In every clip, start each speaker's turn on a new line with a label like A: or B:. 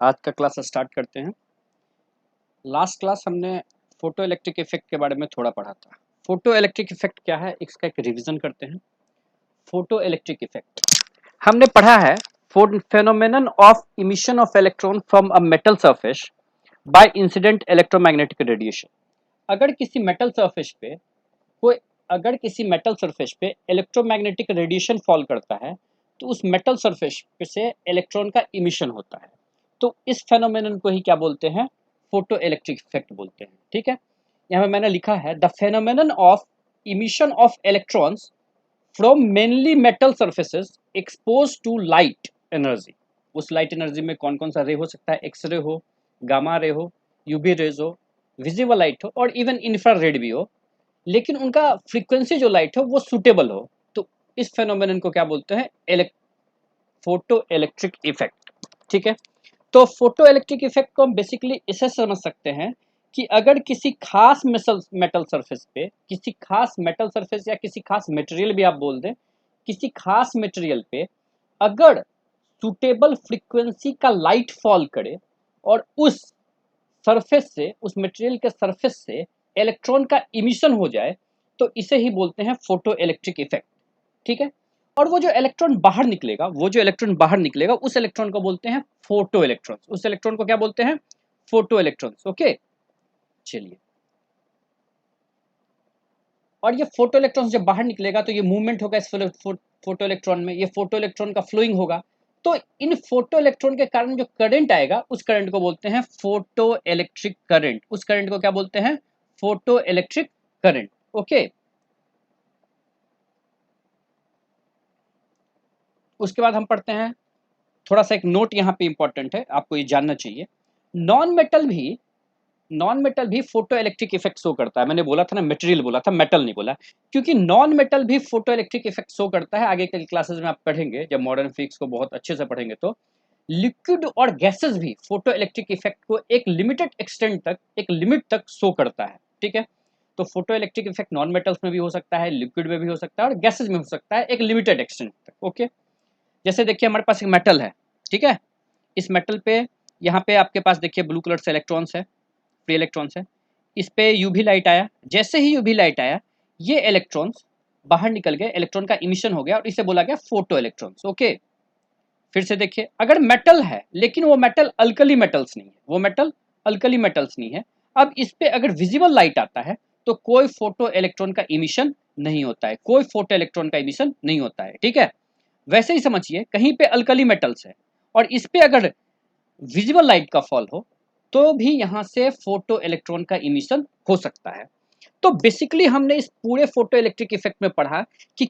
A: आज का class start करते हैं। लास्ट क्लास हमने फोटो इलेक्ट्रिक इफेक्ट के बारे में थोड़ा पढ़ा था। फोटो इलेक्ट्रिक इफेक्ट क्या है, इसका एक रिवीजन करते हैं। फोटो इलेक्ट्रिक इफेक्ट हमने पढ़ा है, phenomenon of emission of electron from a metal surface by incident electromagnetic radiation. अगर किसी मेटल सरफेस पे कोई अगर किसी मेटल सरफेस पे इलेक्ट्रोमैग्नेटिक रेडिएशन फॉल करता है तो उस मेटल सरफेस से इलेक्ट्रॉन का इमिशन होता है। तो इस फेनोमेनन को ही क्या बोलते हैं, फोटो इलेक्ट्रिक इफेक्ट बोलते हैं। ठीक है, यहाँ पे मैंने लिखा है the phenomenon of emission of electrons from mainly metal surfaces expose to light energy. उस लाइट एनर्जी में कौन कौन सा रे हो सकता है, एक्सरे हो, गामा रे हो, यूवी रेज हो, विजिबल लाइट हो और इवन इंफ्रारेड भी हो, लेकिन उनका फ्रीक्वेंसी जो लाइट है वो सूटेबल हो। तो इस फेनोमेनन को क्या बोलते हैं, फोटो इलेक्ट्रिक इफेक्ट। ठीक है, तो फोटो इलेक्ट्रिक इफेक्ट को हम बेसिकली इसे समझ सकते हैं कि अगर किसी खास मेटल सरफेस पे, किसी खास मेटल सरफेस या किसी खास मटेरियल भी आप बोल दें, किसी खास मटेरियल पे अगर सूटेबल फ्रीक्वेंसी का लाइट फॉल करे और उस सरफेस से, उस मटेरियल के सरफेस से इलेक्ट्रॉन का इमिशन हो जाए तो इसे ही बोलते हैं फोटो इलेक्ट्रिक इफेक्ट। ठीक है, और वो जो इलेक्ट्रॉन बाहर निकलेगा, उस इलेक्ट्रॉन को बोलते हैं फोटो इलेक्ट्रॉन्स। उस इलेक्ट्रॉन को क्या बोलते हैं, फोटो इलेक्ट्रॉन्स। ओके, चलिए, और ये फोटो इलेक्ट्रॉन्स जब बाहर निकलेगा तो ये मूवमेंट होगा इस फोटो इलेक्ट्रॉन में, ये फोटो इलेक्ट्रॉन का फ्लोइंग होगा। तो इन फोटो इलेक्ट्रॉन के कारण जो करंट आएगा उस करंट को बोलते हैं फोटो इलेक्ट्रिक करंट। उस करंट को क्या बोलते हैं, फोटो इलेक्ट्रिक करंट। ओके, उसके बाद हम पढ़ते हैं, थोड़ा सा एक नोट यहाँ पे इंपॉर्टेंट है, आपको ये जानना चाहिए। नॉन मेटल भी फोटो इलेक्ट्रिक इफेक्ट शो करता है। मैंने बोला था ना, मटेरियल बोला था, मेटल नहीं बोला, क्योंकि नॉन मेटल भी फोटो इलेक्ट्रिक इफेक्ट शो करता है। आगे के क्लासेस में आप पढ़ेंगे, जब मॉडर्न फिजिक्स को बहुत अच्छे से पढ़ेंगे तो लिक्विड और गैसेस भी फोटो इलेक्ट्रिक इफेक्ट को एक लिमिटेड एक्सटेंट तक, एक लिमिट तक शो करता है। ठीक है, तो photo electric effect non metals में भी हो सकता है, लिक्विड में भी हो सकता है और गैसेज में हो सकता है एक लिमिटेड एक्सटेंट तक। ओके, जैसे देखिए हमारे पास एक मेटल है, ठीक है, इस मेटल पे यहाँ पे आपके पास देखिए ब्लू कलर से इलेक्ट्रॉन्स है, फ्री इलेक्ट्रॉन्स है। इस पे यूवी लाइट आया, जैसे ही यूवी लाइट आया ये इलेक्ट्रॉन्स बाहर निकल गए, इलेक्ट्रॉन का इमिशन हो गया और इसे बोला गया फोटो इलेक्ट्रॉन्स। ओके, फिर से देखिए, अगर मेटल है लेकिन वो मेटल अल्कली मेटल्स नहीं है, वो मेटल अल्कली मेटल्स नहीं है, अब इस पे अगर विजिबल लाइट आता है तो कोई फोटो इलेक्ट्रॉन का इमिशन नहीं होता है, कोई फोटो इलेक्ट्रॉन का इमिशन नहीं होता है। ठीक है, वैसे ही समझिए, कहीं पे अल्कली मेटल्स है और इस पे अगर विजिबल लाइट का फॉल हो तो भी यहाँ से फोटो इलेक्ट्रॉन का इमिशन हो सकता है। तो बेसिकली हमने इस पूरे फोटो इलेक्ट्रिक इफेक्ट में पढ़ा कि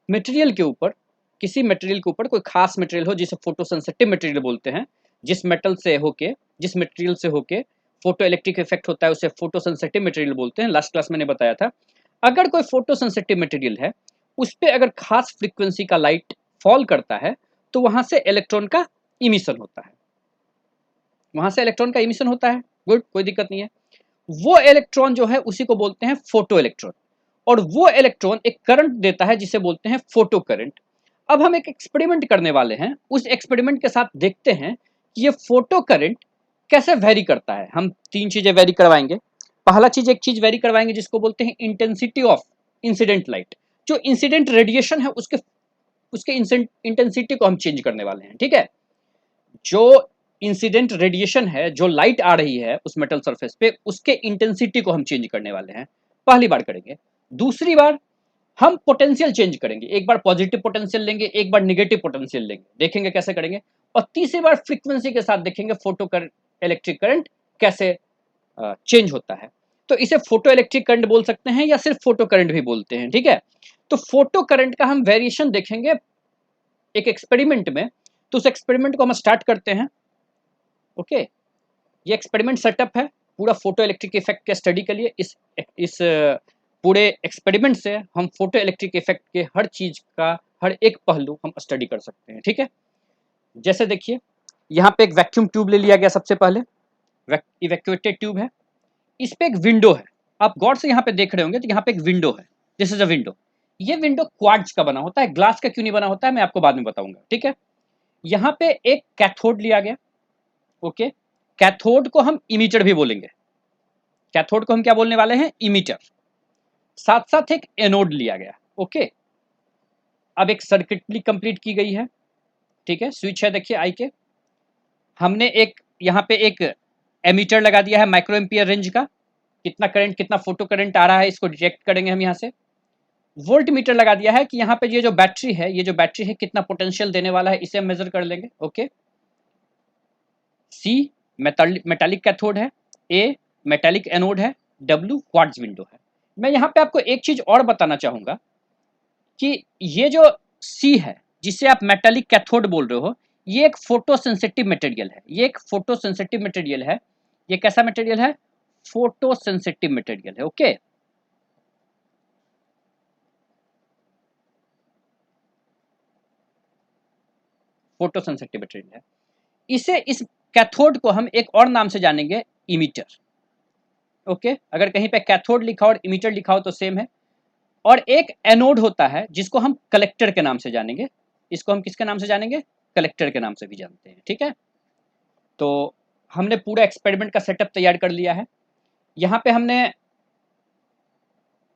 A: मटेरियल के ऊपर किसी मटेरियल के ऊपर कोई खास मटेरियल हो जिसे फोटो सेंसिटिव मटेरियल बोलते हैं, जिस मेटल से होके, जिस मटेरियल से होके फोटो इलेक्ट्रिक इफेक्ट होता है उसे फोटो सेंसिटिव मटेरियल बोलते हैं। लास्ट क्लास मैंने बताया था, अगर कोई फोटो सेंसिटिव मटेरियल है उस पर अगर खास फ्रीक्वेंसी का लाइट फॉल करता है तो वहां से इलेक्ट्रॉन का इमिशन होता है, वहां से इलेक्ट्रॉन का इमिशन होता है। गुड, कोई दिक्कत नहीं है। वो इलेक्ट्रॉन जो है उसी को बोलते हैं फोटो इलेक्ट्रॉन, और वो इलेक्ट्रॉन एक करंट देता है जिसे बोलते हैं फोटो करंट। अब हम एक एक्सपेरिमेंट करने वाले हैं, उस एक्सपेरिमेंट के साथ देखते हैं कि ये फोटो करंट कैसे वेरी करता है। हम तीन चीजें वेरी करवाएंगे। पहला चीज, एक चीज वेरी करवाएंगे जिसको बोलते हैं इंटेंसिटी ऑफ इंसिडेंट लाइट। जो इंसिडेंट रेडिएशन है उसके उसके इंटेंसिटी को हम चेंज करने वाले हैं। ठीक है, जो इंसिडेंट रेडिएशन है, जो लाइट आ रही है उस मेटल सरफेस पे, उसके इंटेंसिटी को हम चेंज करने वाले हैं, पहली बार करेंगे। दूसरी बार हम पोटेंशियल चेंज करेंगे, एक बार पॉजिटिव पोटेंशियल लेंगे, एक बार नेगेटिव पोटेंशियल लेंगे, देखेंगे कैसे करेंगे। और तीसरी बार फ्रीक्वेंसी के साथ देखेंगे फोटो इलेक्ट्रिक करंट कैसे चेंज होता है। तो इसे फोटो इलेक्ट्रिक करंट बोल सकते हैं या सिर्फ फोटो करंट भी बोलते हैं। ठीक है, तो फोटो करंट का हम वेरिएशन देखेंगे एक एक्सपेरिमेंट में। तो उस एक्सपेरिमेंट को हम स्टार्ट करते हैं। ओके, ये एक्सपेरिमेंट सेटअप है पूरा फोटो इलेक्ट्रिक इफेक्ट के स्टडी के लिए। इस पूरे एक्सपेरिमेंट से हम फोटो इलेक्ट्रिक इफेक्ट के हर चीज का, हर एक पहलू हम स्टडी कर सकते हैं। ठीक है, जैसे देखिए यहाँ पे एक वैक्यूम ट्यूब ले लिया गया, सबसे पहले इवैक्यूएटेड ट्यूब है, इस पे एक विंडो है। आप गौर से यहाँ पे देख रहे होंगे तो यहाँ पे एक विंडो है, दिस इज अ विंडो। ये विंडो क्वार्ट्ज का बना होता है, ग्लास का क्यों नहीं बना होता है मैं आपको बाद में बताऊंगा। ठीक है, यहाँ पे एक कैथोड लिया गया, ओके। कैथोड को हम इमीटर भी बोलेंगे, कैथोड को हम क्या बोलने वाले हैं, इमीटर। साथ साथ एक एनोड लिया गया, ओके। अब एक सर्किटरी कंप्लीट की गई है, ठीक है। स्विच है देखिए आई के, हमने एक यहाँ पे एक एमीटर लगा दिया है माइक्रो एम्पियर रेंज का, कितना करंट कितना फोटो करंट आ रहा है इसको डिटेक्ट करेंगे हम यहाँ से। वोल्ट मीटर लगा दिया है कि यहाँ पे ये जो बैटरी है, ये जो बैटरी है कितना पोटेंशियल देने वाला है, इसे हम मेजर कर लेंगे, ओके। सी मेटालिक कैथोड है, ए मेटालिक एनोड है, डब्ल्यू क्वार्ट्ज विंडो है। मैं यहाँ पे आपको एक चीज और बताना चाहूंगा कि ये जो सी है जिसे आप मेटालिक कैथोड बोल रहे हो, ये एक फोटो सेंसिटिव मटेरियल है, ये एक फोटो सेंसिटिव मटेरियल है। ये कैसा मटेरियल है, फोटो सेंसिटिव मटेरियल है, ओके। फोटो सेंसिटिव मटेरियल है। इसे इस कैथोड को हम एक और नाम से जानेंगे, इमीटर, ओके। अगर कहीं पे कैथोड लिखा और इमीटर लिखा हो तो सेम है। और एक एनोड होता है जिसको हम कलेक्टर के नाम से जानेंगे, इसको हम किसके नाम से जानेंगे, कलेक्टर के नाम से भी जानते हैं, ठीक है। तो हमने पूरा एक्सपेरिमेंट का सेटअप तैयार कर लिया है। यहाँ पे हमने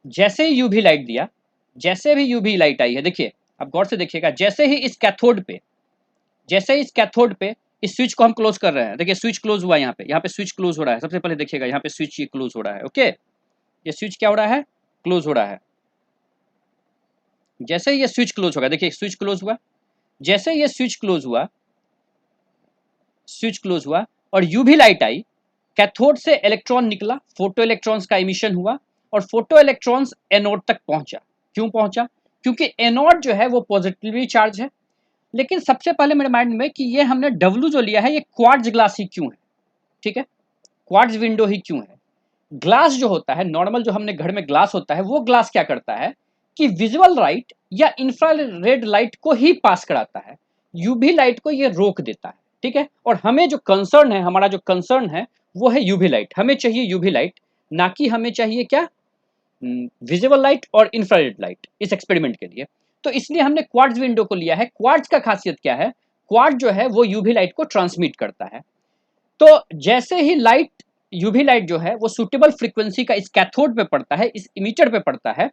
A: जैसे ही यूवी लाइट दिया, जैसे भी यूवी लाइट आई है, देखिए आप गौर से देखिएगा, जैसे ही इस कैथोड पे, जैसे ही इस कैथोड पे इस स्विच को हम क्लोज कर रहे हैं, देखिए स्विच क्लोज हुआ, यहाँ पे स्विच क्लोज हो रहा है। सबसे पहले देखिएगा यहाँ पे स्विच ये क्लोज हो रहा है, ओके। ये स्विच क्या हो रहा है, क्लोज हो रहा है। जैसे ही ये स्विच क्लोज होगा, देखिए स्विच क्लोज हुआ, जैसे ये स्विच क्लोज हुआ, स्विच क्लोज हुआ और यूवी लाइट आई, कैथोड से इलेक्ट्रॉन निकला, फोटो इलेक्ट्रॉन्स का इमिशन हुआ और फोटो इलेक्ट्रॉन्स एनोड तक पहुंचा। क्यों पहुंचा, क्योंकि एनोड जो है वो पॉजिटिवली चार्ज है। लेकिन सबसे पहले मेरे माइंड में कि ये हमने डब्ल्यू जो लिया है ये क्वार्ट्ज ग्लास ही क्यों है, ठीक है, क्वार्ट्ज विंडो ही क्यों है। ग्लास जो होता है नॉर्मल, जो हमने घर में ग्लास होता है, वो ग्लास क्या करता है कि विजुअल लाइट या इंफ्रारेड लाइट को ही पास कराता है, यूवी लाइट को ये रोक देता है, ठीक है। और हमें जो कंसर्न है, हमारा जो कंसर्न है वो है यूवी लाइट, हमें चाहिए यूवी लाइट, ना कि हमें चाहिए क्या, विजिबल लाइट और इंफ्रारेड लाइट इस एक्सपेरिमेंट के लिए। तो इसलिए हमने क्वार्ट्ज विंडो को लिया है। क्वार्ट्ज का खासियत क्या है, क्वार्ट्ज जो है वो यूवी लाइट को ट्रांसमिट करता है। तो जैसे ही लाइट, यूवी लाइट जो है वो सुटेबल फ्रीक्वेंसी का इस कैथोड पे पड़ता है, इस इमीटर पे पड़ता है,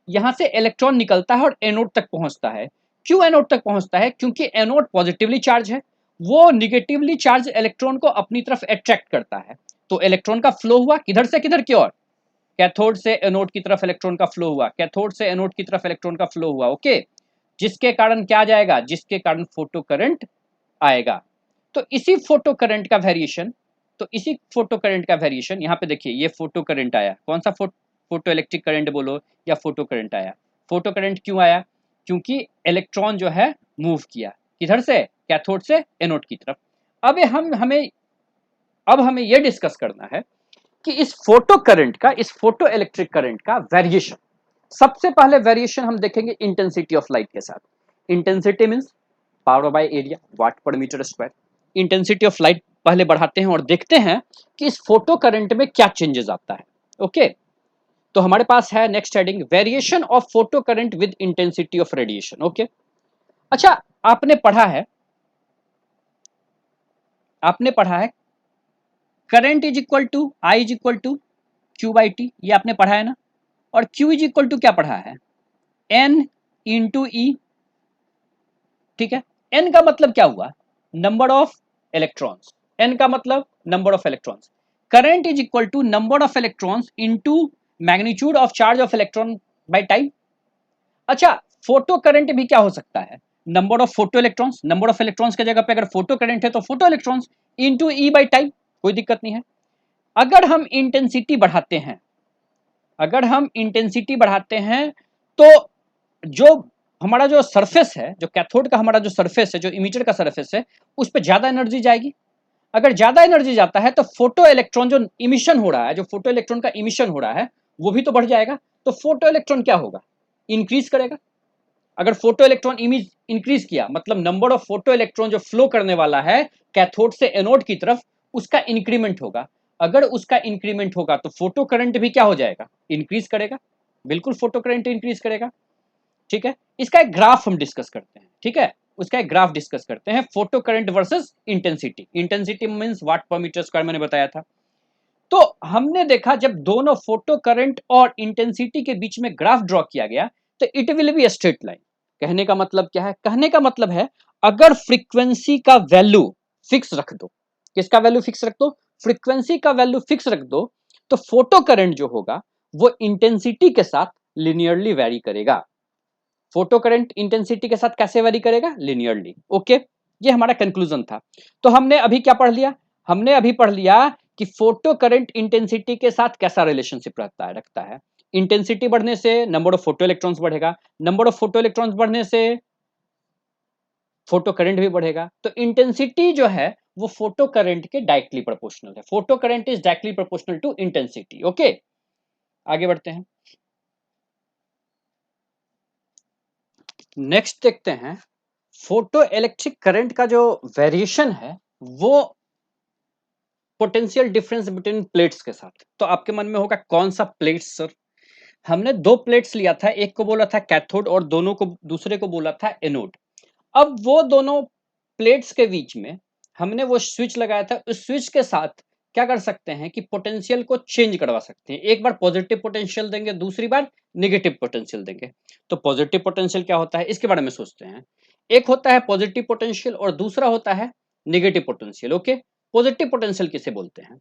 A: यहां से इलेक्ट्रॉन निकलता है और एनोड तक पहुंचता है। क्यों एनोड तक पहुंचता है, क्योंकि एनोड पॉजिटिवली चार्ज है, वो निगेटिवली चार्ज इलेक्ट्रॉन को अपनी तरफ अट्रैक्ट करता है। तो इलेक्ट्रॉन का फ्लो हुआ किधर से किधर की ओर, कैथोड से एनोड की तरफ इलेक्ट्रॉन का फ्लो हुआ, कैथोड से एनोड की तरफ इलेक्ट्रॉन का फ्लो हुआ, ओके। जिसके कारण क्या जाएगा, जिसके कारण फोटो करंट आएगा। तो इसी फोटो करंट का वेरिएशन, तो इसी फोटो करंट का वेरिएशन यहाँ पे देखिए, ये फोटो करंट आया, कौन सा फोटो इलेक्ट्रिक करंट बोलो या फोटो करंट आया। फोटो करंट क्यों आया, क्योंकि इलेक्ट्रॉन जो है मूव किया किधर से, कैथोड से एनोड की तरफ। अब हमें यह डिस्कस करना है कि इस फोटो करंट का, इस फोटो इलेक्ट्रिक करंट का वेरिएशन। सबसे पहले वेरिएशन हम देखेंगे इंटेंसिटी ऑफ लाइट के साथ। Intensity means power by area, watt per metre square. Intensity of light पहले बढ़ाते हैं और देखते हैं कि इस फोटो करंट में क्या चेंजेस आता है, ओके। तो हमारे पास है next heading, variation of photo current with intensity of radiation, okay. अच्छा, आपने पढ़ा है current is equal to I is equal to Q by T, ये आपने पढ़ा है ना। और क्यू इज इक्वल टू क्या पढ़ा है, एन इंटू ई, ठीक है। एन का मतलब क्या हुआ, नंबर ऑफ इलेक्ट्रॉन्स, एन का मतलब number of electrons. Current is equal to number of electrons into magnitude of charge of electron by time. अच्छा, फोटो करंट भी क्या हो सकता है, number of photo electrons, number of electrons की जगह पे अगर फोटो करंट है तो photo electrons into E by time, कोई दिक्कत नहीं है। अगर हम इंटेंसिटी बढ़ाते हैं, अगर हम इंटेंसिटी बढ़ाते हैं तो जो हमारा जो सरफेस है, जो कैथोड का हमारा जो सरफेस है, जो इमीटर का सरफेस है, उस पर ज्यादा एनर्जी जाएगी। अगर ज्यादा एनर्जी जाता है तो फोटो इलेक्ट्रॉन जो इमिशन हो रहा है, जो फोटो इलेक्ट्रॉन का इमिशन हो रहा है वो भी तो बढ़ जाएगा। तो फोटो इलेक्ट्रॉन क्या होगा, इंक्रीज करेगा। अगर फोटो इलेक्ट्रॉन इमेज इंक्रीज किया मतलब नंबर ऑफ फोटो इलेक्ट्रॉन जो फ्लो करने वाला है कैथोड से एनोड की तरफ, उसका इंक्रीमेंट होगा। अगर उसका इंक्रीमेंट होगा तो फोटो करंट भी क्या हो जाएगा, इंक्रीज करेगा। बिल्कुल फोटो करंट इंक्रीज करेगा, ठीक है। इसका एक ग्राफ हम डिस्कस करते हैं, ठीक है। उसका एक ग्राफ डिस्कस करते हैं, photo current versus intensity. Intensity means watt per metre square मैंने बताया था। तो हमने देखा जब दोनों फोटो करंट और इंटेंसिटी के बीच में ग्राफ ड्रॉ किया गया तो it will be straight line. कहने का मतलब क्या है? कहने का मतलब है अगर फ्रीक्वेंसी का वैल्यू फिक्स रख दो, किसका वैल्यू फिक्स रख दो? फ्रीक्वेंसी का वैल्यू फिक्स रख दो, तो फोटो करंट जो होगा वो इंटेंसिटी के साथ लिनियरली वैरी करेगा। फोटो करंट इंटेंसिटी के साथ कैसे वैरी करेगा? लिनियरली। ओके, ये हमारा कंक्लूजन था। तो हमने अभी क्या पढ़ लिया? हमने अभी पढ़ लिया कि फोटो करंट इंटेंसिटी के साथ कैसा रिलेशनशिप रखता है। इंटेंसिटी बढ़ने से नंबर ऑफ फोटो इलेक्ट्रॉन्स बढ़ेगा, नंबर ऑफ फोटो इलेक्ट्रॉन्स बढ़ने से फोटो करंट भी बढ़ेगा। तो इंटेंसिटी जो है वो फोटो करंट के डायरेक्टली प्रोपोर्शनल है। Photo current is directly proportional to intensity. Okay, आगे बढ़ते हैं। नेक्स्ट देखते हैं, फोटो इलेक्ट्रिक करंट का जो वेरिएशन है वो पोटेंशियल डिफरेंस बिटवीन प्लेट्स के साथ। तो आपके मन में होगा कौन सा प्लेट्स सर? हमने दो प्लेट्स लिया था, एक को बोला था कैथोड और दोनों को दूसरे को बोला था एनोड। अब वो दोनों प्लेट्स के बीच में हमने वो स्विच लगाया था, उस स्विच के साथ क्या कर सकते हैं कि पोटेंशियल को चेंज करवा सकते हैं। एक बार पॉजिटिव पोटेंशियल देंगे, दूसरी बार नेगेटिव पोटेंशियल देंगे। तो पॉजिटिव पोटेंशियल क्या होता है इसके बारे में सोचते हैं। एक होता है पॉजिटिव पोटेंशियल और दूसरा होता है negative potential. Okay, positive potential किसे बोलते हैं?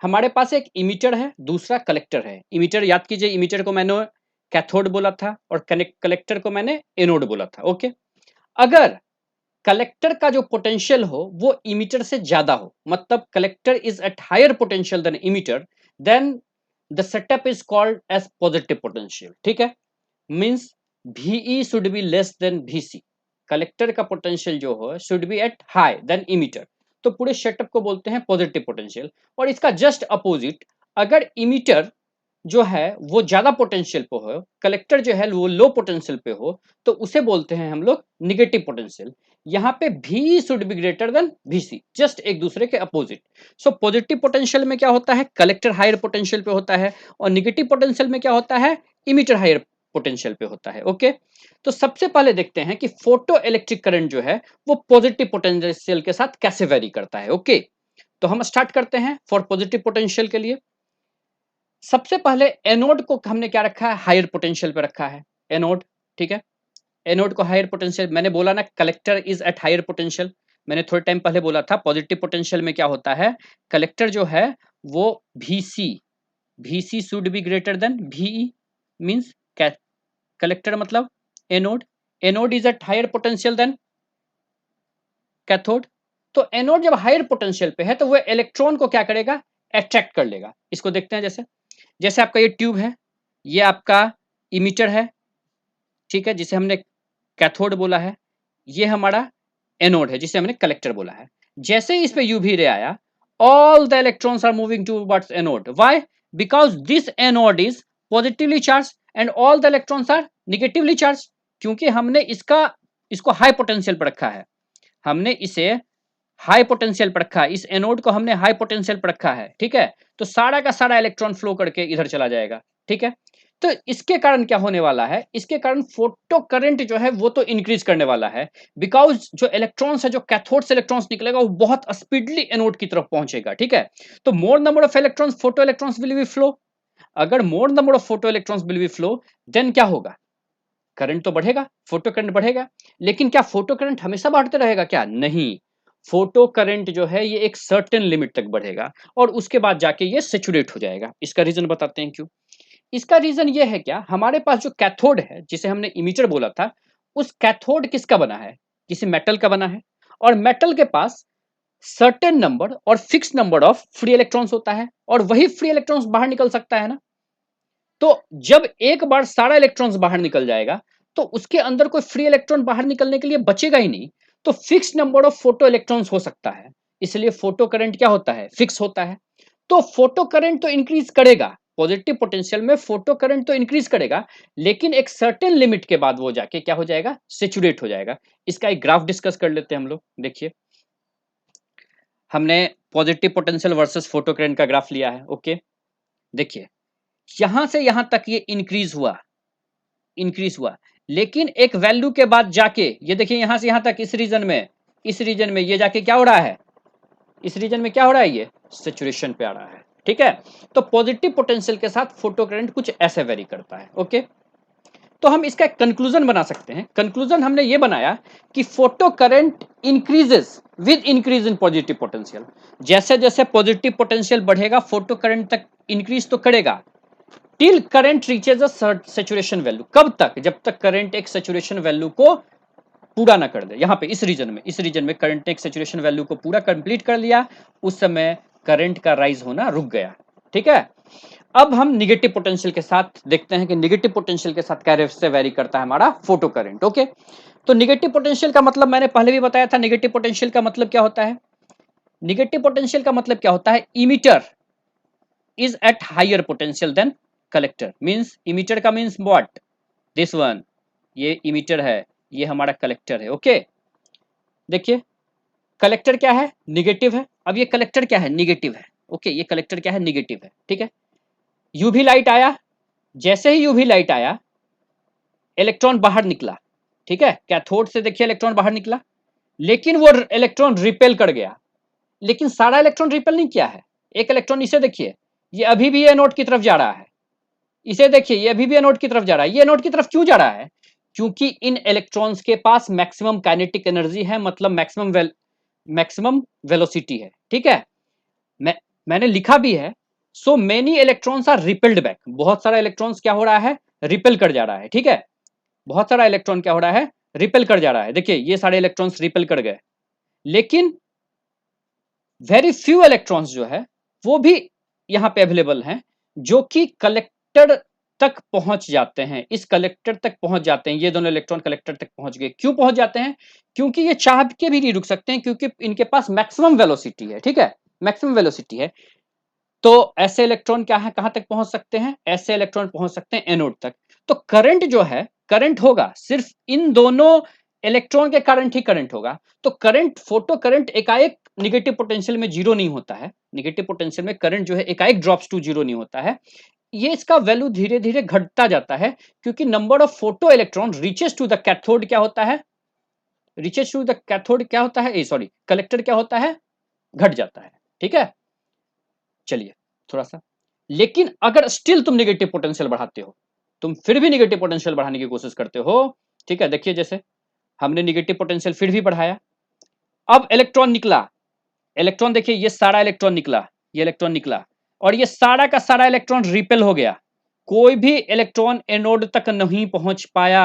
A: हमारे पास एक इमीटर है, दूसरा कलेक्टर है। इमीटर याद कीजिए, इमीटर को मैंने कैथोड बोला था और कलेक्टर को मैंने एनोड बोला था। ओके, अगर कलेक्टर का जो पोटेंशियल हो वो इमीटर से ज्यादा हो, मतलब collector is at higher potential than emitter, then the setup is called as positive potential. ठीक है, means VE should be less than VC। Collector का पोटेंशियल जो हो should be at high than emitter, तो पूरे सेटअप को बोलते हैं पॉजिटिव पोटेंशियल। और इसका जस्ट अपोजिट, अगर इमीटर जो है वो ज्यादा पोटेंशियल पे हो, कलेक्टर जो है वो लो पोटेंशियल पे हो, तो उसे बोलते हैं हम लोग निगेटिव पोटेंशियल। यहाँ पे भी should be greater then VC, just एक दूसरे के अपोजिट। सो पॉजिटिव पोटेंशियल में क्या होता है? कलेक्टर हायर पोटेंशियल पे होता है, और निगेटिव पोटेंशियल में क्या होता है? इमीटर हायर पोटेंशियल पे होता है। ओके, तो सबसे पहले देखते हैं कि फोटो इलेक्ट्रिक करंट जो है वो पॉजिटिव पोटेंशियल के साथ कैसे वेरी करता है। ओके, तो हम स्टार्ट करते हैं फॉर पॉजिटिव पोटेंशियल के लिए। सबसे पहले एनोड को हमने क्या रखा है? हायर पोटेंशियल पे रखा है एनोड। ठीक है, एनोड को हायर पोटेंशियल, मैंने बोला ना collector is at higher potential. मैंने थोड़े टाइम पहले बोला था पॉजिटिव पोटेंशियल में क्या होता है, कलेक्टर जो है वो VC should be greater than VE, means collector मतलब anode, anode is at higher potential than cathode. तो एनोड जब हायर पोटेंशियल पे है तो वो इलेक्ट्रॉन को क्या करेगा? अट्रैक्ट कर लेगा। इसको देखते हैं, जैसे जैसे आपका ये ट्यूब है, ये आपका इमीटर है, ठीक है, जिसे हमने कैथोड बोला है। ये हमारा एनोड है जिसे हमने कलेक्टर बोला है। जैसे ही इस पे यूवी रे आया, all the electrons are moving towards anode. Why? Because this anode is positively charge and all the electrons are negatively charge. क्योंकि हमने इसको हाई पोटेंशियल पर रखा है, हमने इसे हाई पोटेंशियल पर रखा है, इस एनोड को हमने हाई पोटेंशियल पर रखा है। ठीक है, तो सारा का सारा इलेक्ट्रॉन फ्लो करके इधर चला जाएगा। ठीक है, तो इसके कारण क्या होने वाला है? इसके कारण फोटो करंट जो है वो तो इंक्रीज करने वाला है, बिकॉज जो इलेक्ट्रॉन्स है, जो कैथोड से इलेक्ट्रॉन्स निकलेगा वो बहुत स्पीडली एनोड की तरफ पहुंचेगा। ठीक है, तो more number of electrons, photo electrons will be flow. अगर more number of photo electrons will be flow, then क्या होगा? करंट तो बढ़ेगा, फोटो करंट बढ़ेगा। लेकिन क्या फोटो करंट हमेशा बढ़ते रहेगा क्या? नहीं, फोटो करंट जो है ये एक सर्टेन लिमिट तक बढ़ेगा और उसके बाद जाके ये सेचुरेट हो जाएगा। इसका रीजन बताते हैं क्यों। इसका रीजन ये है, क्या हमारे पास जो कैथोड है जिसे हमने इमीटर बोला था, उस कैथोड किसका बना है? किसी मेटल का बना है, और मेटल के पास सर्टेन नंबर और fix number of free electrons होता है, और वही फ्री इलेक्ट्रॉन्स बाहर निकल सकता है ना। तो जब एक बार सारा इलेक्ट्रॉन्स बाहर निकल जाएगा तो उसके अंदर कोई फ्री इलेक्ट्रॉन बाहर निकलने के लिए बचेगा ही नहीं, तो fix number of photo electrons हो सकता है। इसलिए फोटो करंट क्या होता है? फिक्स होता है। तो फोटो करंट तो इंक्रीज करेगा, पॉजिटिव पोटेंशियल में फोटो करंट तो इंक्रीज करेगा, लेकिन एक सर्टेन लिमिट के बाद वो जाके क्या हो जाएगा? सेचुरेट हो जाएगा। इसका एक ग्राफ डिस्कस कर लेते हैं हम लोग। देखिए, हमने positive potential versus photo current का ग्राफ लिया है। ओके, देखिए यहां से यहां तक ये इंक्रीज हुआ, लेकिन एक वैल्यू के बाद जाके ये देखिए यहां से यहां तक इस रीजन में ये जाके क्या हो रहा है, इस रीजन में क्या हो रहा है, ये सैचुरेशन पे आ रहा है। ठीक है, तो पॉजिटिव पोटेंशियल के साथ फोटो करंट कुछ ऐसे वेरी करता है। ओके, तो हम इसका एक कंक्लूजन बना सकते हैं। कंक्लूजन हमने ये बनाया कि photo current increases with increase in positive potential. जैसे जैसे पॉजिटिव पोटेंशियल बढ़ेगा फोटो करंट तक इंक्रीज तो करेगा, टिल करंट रीचेज अ सैचुरेशन वैल्यू। कब तक, जब तक करंट एक सैचुरेशन वैल्यू को पूरा ना कर दे। यहाँ पे इस रीजन में करंट ने एक सैचुरेशन वैल्यू को पूरा कंप्लीट कर लिया, उस समय करंट का राइज होना रुक गया। ठीक है, अब हम निगेटिव पोटेंशियल के साथ देखते हैं कि निगेटिव पोटेंशियल के साथ कैसे वेरी करता है हमारा फोटो करंट। ओके, तो निगेटिव पोटेंशियल का मतलब मैंने पहले भी बताया था, निगेटिव पोटेंशियल का मतलब क्या होता है, निगेटिव पोटेंशियल का मतलब क्या होता है, emitter is at higher potential than collector. Means emitter का मींस व्हाट, दिस वन, ये इमिटर है, ये हमारा कलेक्टर है। ओके, देखिए कलेक्टर क्या है, निगेटिव है। अब ये कलेक्टर क्या है, निगेटिव है। ओके, ये कलेक्टर क्या है, निगेटिव है। ठीक है, यूवी लाइट आया, जैसे ही यूवी लाइट आया इलेक्ट्रॉन बाहर निकला। ठीक है, कैथोड से देखिए इलेक्ट्रॉन बाहर निकला, लेकिन वो इलेक्ट्रॉन रिपेल कर गया। लेकिन सारा इलेक्ट्रॉन रिपेल नहीं किया है, एक इलेक्ट्रॉन इसे देखिए, ये अभी भी एनोड की तरफ जा रहा है। इसे देखिए, ये अभी भी एनोड की तरफ जा रहा है। ये एनोड की तरफ क्यों जा रहा है, क्योंकि इन इलेक्ट्रॉन्स के पास मैक्सिमम काइनेटिक एनर्जी है, मतलब मैक्सिमम वेलोसिटी है। ठीक है, मैंने लिखा भी है, so many electrons are repelled back. बहुत सारा इलेक्ट्रॉन्स क्या हो रहा है, रिपेल कर जा रहा है। ठीक है, बहुत सारा इलेक्ट्रॉन क्या हो रहा है, रिपेल कर जा रहा है। देखिए ये सारे इलेक्ट्रॉन्स रिपेल कर गए, लेकिन वेरी फ्यू इलेक्ट्रॉन्स जो है वो भी यहां पे अवेलेबल हैं, जो कि कलेक्टर तक पहुंच जाते हैं, इस कलेक्टर तक पहुंच जाते हैं। ये दोनों इलेक्ट्रॉन कलेक्टर तक पहुंच गए। क्यों पहुंच जाते हैं, क्योंकि ये चाह के भी नहीं रुक सकते हैं, क्योंकि इनके पास मैक्सिमम वेलोसिटी है। ठीक है, मैक्सिमम वेलोसिटी है, तो ऐसे इलेक्ट्रॉन क्या है, कहां तक पहुंच सकते हैं, ऐसे इलेक्ट्रॉन पहुंच सकते हैं एनोड तक। तो करंट जो है, करंट होगा सिर्फ इन दोनों इलेक्ट्रॉन के करंट ही करंट होगा। तो करंट, फोटो करंट एकाएक निगेटिव पोटेंशियल में जीरो नहीं होता है। निगेटिव पोटेंशियल में करंट जो है एकाएक ड्रॉप्स टू जीरो नहीं होता है, ये इसका वैल्यू धीरे धीरे घटता जाता है, क्योंकि number of photo electron reaches to the cathode क्या होता है, रीचेस टू द कैथोड क्या होता है, सॉरी कलेक्टर क्या होता है, घट जाता है। ठीक है, चलिए थोड़ा सा, लेकिन अगर स्टिल तुम निगेटिव पोटेंशियल बढ़ाते हो, तुम फिर भी निगेटिव पोटेंशियल बढ़ाने की कोशिश करते हो। ठीक है, देखिए जैसे हमने निगेटिव पोटेंशियल फिर भी बढ़ाया, अब इलेक्ट्रॉन निकला, इलेक्ट्रॉन देखिए ये सारा इलेक्ट्रॉन निकला, ये इलेक्ट्रॉन निकला, और ये सारा का सारा इलेक्ट्रॉन रिपेल हो गया। कोई भी इलेक्ट्रॉन एनोड तक नहीं पहुंच पाया।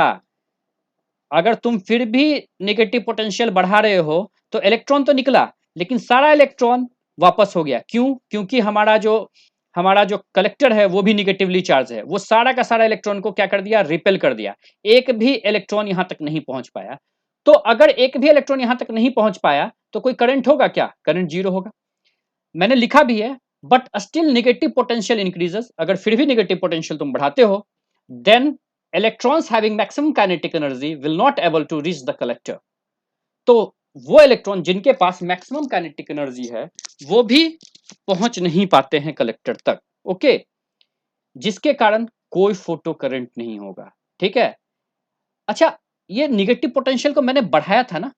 A: अगर तुम फिर भी नेगेटिव पोटेंशियल बढ़ा रहे हो तो इलेक्ट्रॉन तो निकला, लेकिन सारा इलेक्ट्रॉन वापस हो गया। क्यों, क्योंकि हमारा जो कलेक्टर है वो भी निगेटिवली चार्ज है, वो सारा का सारा इलेक्ट्रॉन को क्या कर दिया, रिपेल कर दिया। एक भी इलेक्ट्रॉन यहां तक नहीं पहुंच पाया। तो अगर एक भी इलेक्ट्रॉन यहां तक नहीं पहुंच पाया तो कोई करंट होगा क्या, करंट जीरो होगा। मैंने लिखा भी है, but still negative potential increases. अगर फिर भी नेगेटिव पोटेंशियल तुम बढ़ाते हो, then electrons having maximum kinetic energy will not able to reach the collector। तो वो इलेक्ट्रॉन जिनके पास मैक्सिमम काइनेटिक एनर्जी है वो भी पहुंच नहीं पाते हैं कलेक्टर तक। ओके, जिसके कारण कोई फोटो करंट नहीं होगा। ठीक है, अच्छा ये निगेटिव पोटेंशियल को मैंने बढ़ाया था ना,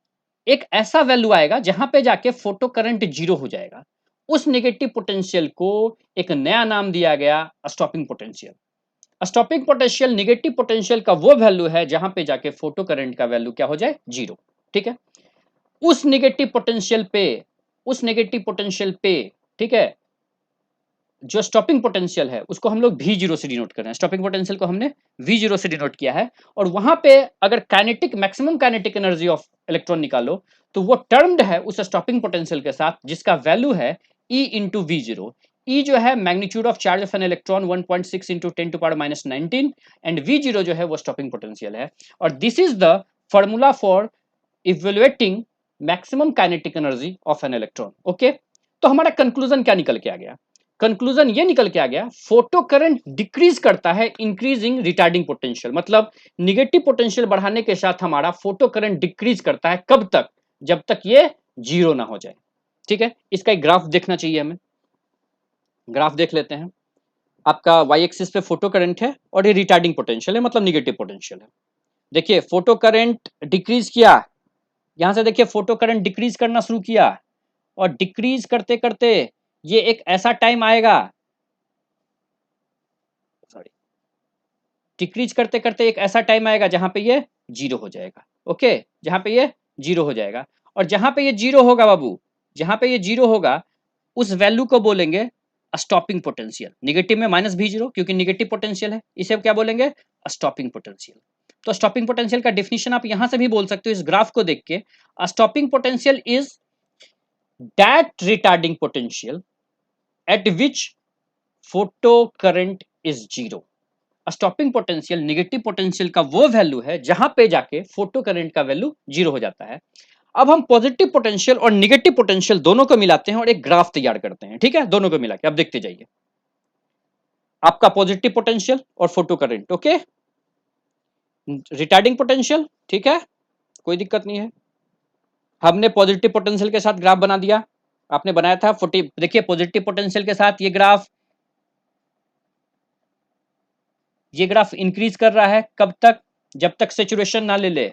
A: एक ऐसा वैल्यू आएगा जहां पे जाके फोटो करंट जीरो हो जाएगा। उस निगेटिव पोटेंशियल को एक नया नाम दिया गया stopping potential. Stopping potential negative potential का वो वैल्यू है जहां पे जाके फोटो करंट का वैल्यू क्या हो जाए, जीरो। ठीक है, उस नेगेटिव पोटेंशियल पे, उस नेगेटिव पोटेंशियल पे, ठीक है, जो स्टॉपिंग पोटेंशियल है उसको हम लोग V0 से डिनोट कर रहे हैं। स्टॉपिंग पोटेंशियल को हमने V0 से डिनोट किया है, और वहां पे अगर kinetic maximum kinetic energy of electron निकालो तो वो टर्म्ड है उस स्टॉपिंग पोटेंशियल के साथ, जिसका वैल्यू है E इंटू V0। E जो है magnitude of charge of an electron 1.6 into 10 to power minus 19, and V0 जो है वो स्टॉपिंग पोटेंशियल है। और this is the formula for evaluating maximum kinetic energy of an electron. Okay, तो हमारा conclusion क्या निकल के आ गया, कंक्लूजन ये निकल के आ गया, फोटो करंट डिक्रीज करता है इंक्रीजिंग रिटार्डिंग पोटेंशियल। मतलब निगेटिव पोटेंशियल बढ़ाने के साथ हमारा फोटो करंट डिक्रीज करता है, कब तक, जब तक ये जीरो ना हो जाए। ठीक है, इसका एक ग्राफ देखना चाहिए हमें, ग्राफ देख लेते हैं। आपका वाई एक्सिस पे फोटो करंट है और ये रिटार्डिंग पोटेंशियल है, मतलब निगेटिव पोटेंशियल है। देखिए फोटो करंट डिक्रीज किया, यहां से देखिए फोटो करंट डिक्रीज करना शुरू किया, और डिक्रीज करते करते ये एक ऐसा टाइम आएगा, सॉरी, डिक्रीज करते करते एक ऐसा टाइम आएगा जहां पे ये जीरो हो जाएगा। ओके, जहां पे ये जीरो हो जाएगा, और जहां पे ये जीरो होगा बाबू, जहां पे ये जीरो होगा उस वैल्यू को बोलेंगे स्टॉपिंग पोटेंशियल। निगेटिव में माइनस भी जीरो, क्योंकि निगेटिव पोटेंशियल है, इसे क्या बोलेंगे, स्टॉपिंग पोटेंशियल। तो स्टॉपिंग पोटेंशियल का डेफिनेशन आप यहां से भी बोल सकते हो इस ग्राफ को देख के, stopping potential is that retarding potential at which photo current is zero. Stopping potential negative potential का वो वैल्यू है जहां पे जाके फोटो करंट का वैल्यू जीरो हो जाता है। अब हम पॉजिटिव पोटेंशियल और निगेटिव पोटेंशियल दोनों को मिलाते हैं और एक ग्राफ तैयार करते हैं, ठीक है, दोनों को मिला के अब देखते जाइए। आपका पॉजिटिव पोटेंशियल और photo current, okay, retarding potential, ठीक है, कोई दिक्कत नहीं है। हमने पॉजिटिव पोटेंशियल के साथ ग्राफ बना दिया, आपने बनाया था 40, देखिए पॉजिटिव पोटेंशियल के साथ ये ग्राफ इंक्रीज कर रहा है, कब तक, जब तक सेचुरेशन ना ले ले।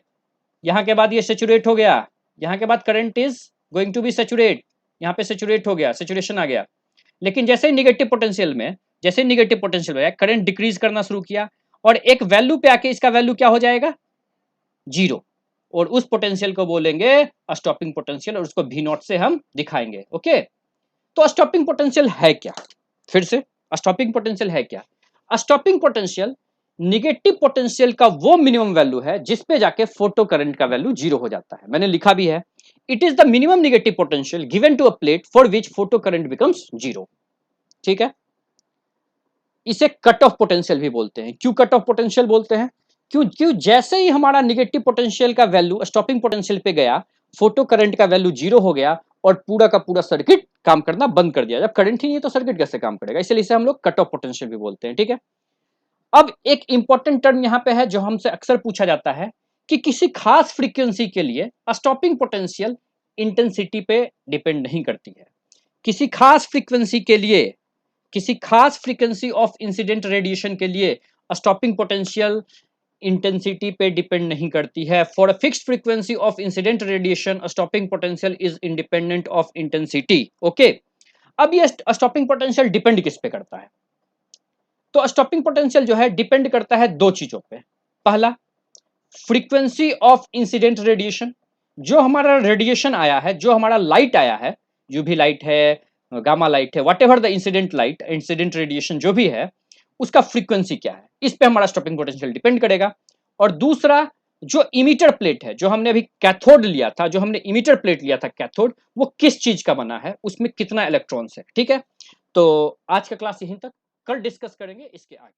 A: यहां के बाद ये सेचुरेट हो गया, यहां के बाद current is going to be saturate, यहां पे सेचुरेट हो गया, सेचुरेशन आ गया। लेकिन जैसे ही निगेटिव पोटेंशियल में, जैसे निगेटिव पोटेंशियल में करंट डिक्रीज करना शुरू किया, और एक वैल्यू पे आके इसका वैल्यू क्या हो जाएगा, जीरो, और उस पोटेंशियल को बोलेंगे स्टॉपिंग पोटेंशियल, और उसको भी नॉट से हम दिखाएंगे। ओके, तो स्टॉपिंग पोटेंशियल है क्या, फिर से स्टॉपिंग पोटेंशियल है क्या, स्टॉपिंग पोटेंशियल निगेटिव पोटेंशियल का वो मिनिमम वैल्यू है जिस पे जाके फोटो करंट का वैल्यू जीरो हो जाता है। मैंने लिखा भी है, it is the minimum negative potential given to a plate for which photo current becomes zero, ठीक है। इसे कट ऑफ पोटेंशियल भी बोलते हैं। क्यों कट ऑफ पोटेंशियल बोलते हैं, क्यों जैसे ही हमारा निगेटिव पोटेंशियल का वैल्यू स्टॉपिंग पोटेंशियल पे गया, फोटो करंट का वैल्यू जीरो हो गया और पूरा का पूरा सर्किट काम करना बंद कर दिया। जब करंट ही नहीं है तो सर्किट कैसे काम करेगा, इसलिए इसे हम लोग कट ऑफ पोटेंशियल भी बोलते हैं, ठीक है। अब एक इंपॉर्टेंट टर्म यहां पे है जो हमसे अक्सर पूछा जाता है कि किसी खास फ्रीक्वेंसी के लिए स्टॉपिंग पोटेंशियल इंटेंसिटी पे डिपेंड नहीं करती है। किसी खास फ्रीक्वेंसी के लिए, किसी खास फ्रीक्वेंसी ऑफ इंसिडेंट रेडिएशन के लिए स्टॉपिंग पोटेंशियल इंटेंसिटी पे डिपेंड नहीं करती है। For a fixed frequency of incident radiation stopping potential is independent of intensity. Okay, अब ये स्टॉपिंग पोटेंशियल डिपेंड किस पे करता है, तो स्टॉपिंग पोटेंशियल जो है डिपेंड करता है दो चीजों पे। पहला, फ्रीक्वेंसी ऑफ इंसिडेंट रेडिएशन, जो हमारा रेडिएशन आया है, जो हमारा लाइट आया है, यूवी लाइट है, गामा लाइट है, whatever the incident light, incident radiation जो भी है, उसका फ्रीक्वेंसी क्या है, इस पे हमारा स्टॉपिंग पोटेंशियल डिपेंड करेगा। और दूसरा, जो इमिटर प्लेट है, जो हमने अभी कैथोड लिया था, जो हमने इमिटर प्लेट लिया था कैथोड, वो किस चीज का बना है, उसमें कितना इलेक्ट्रॉन्स है, ठीक है। तो आज का क्लास यहीं तक, कल डिस्कस करेंगे इसके आगे।